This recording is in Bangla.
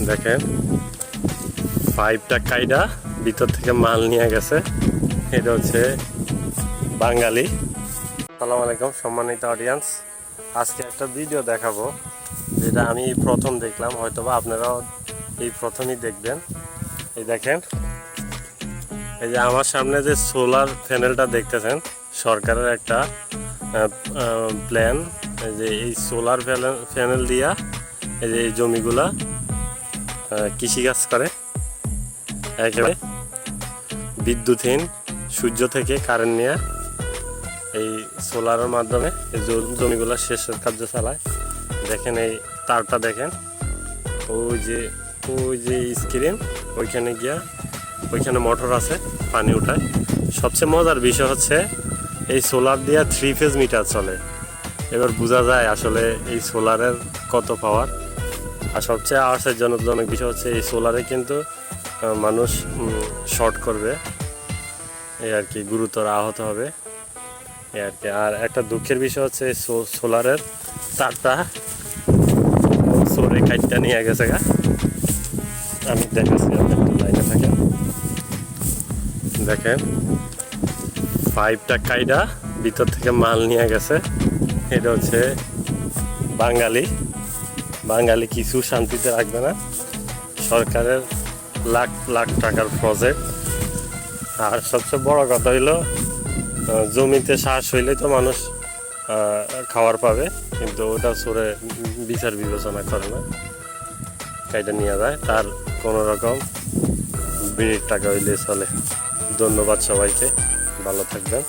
দেখেন পাইপটা কাইডা ভিতর থেকে মাল নিয়ে গেছে। এটা হচ্ছে বাঙালি। আসসালামু আলাইকুম সম্মানিত অডিয়েন্স, আজকে একটা ভিডিও দেখাবো যেটা আমি প্রথম দেখলাম, হয়তোবা আপনারাও এই প্রথমই দেখবেন। এই দেখেন, এই যে আমার সামনে যে সোলার প্যানেলটা দেখতেছেন, সরকারের একটা প্ল্যান, যে এই সোলার প্যানেল দিয়া এই যে এই জমিগুলা কৃষিকাজ করে, একেবারে বিদ্যুৎহীন, সূর্য থেকে কারেন্ট নিয়ে এই সোলারের মাধ্যমে এই জমিগুলো সেচের কার্য চালায়। দেখেন এই তারটা দেখেন, ওই যে স্ক্রিন, ওইখানে গিয়া ওইখানে মোটর আছে, পানি উঠায়। সবচেয়ে মজার বিষয় হচ্ছে এই সোলার দিয়া 3 ফেজ মিটার চলে। এবার বোঝা যায় আসলে এই সোলারের কত পাওয়ার। আর সবচেয়ে আশ্চর্যজনক বিষয় হচ্ছে এই সোলারে কিন্তু মানুষ শর্ট করবে, এই আর কি, গুরুতর আহত হবে এই আর কি। আর একটা দুঃখের বিষয় হচ্ছে সোলারের তারটা সোরে কাটটা নিয়ে গেছে গা। আমি দেখাচ্ছি, আপনি একটু লাইনে থাকেন। দেখেন পাইপটা কাইডা ভিতর থেকে মাল নিয়ে গেছে। এটা হচ্ছে বাঙালি কিছু শান্তিতে রাখবে না। সরকারের লাখ লাখ টাকার প্রজেক্ট। আর সবচেয়ে বড় কথা হইলো, জমিতে শ্বাস হইলে তো মানুষ খাবার পাবে, কিন্তু ওটা সরে বিচার বিবেচনা করে না, কাইটা নিয়ে যায়। তার কোনো রকম মিনিট টাকা হইলে চলে। ধন্যবাদ সবাইকে, ভালো থাকবেন।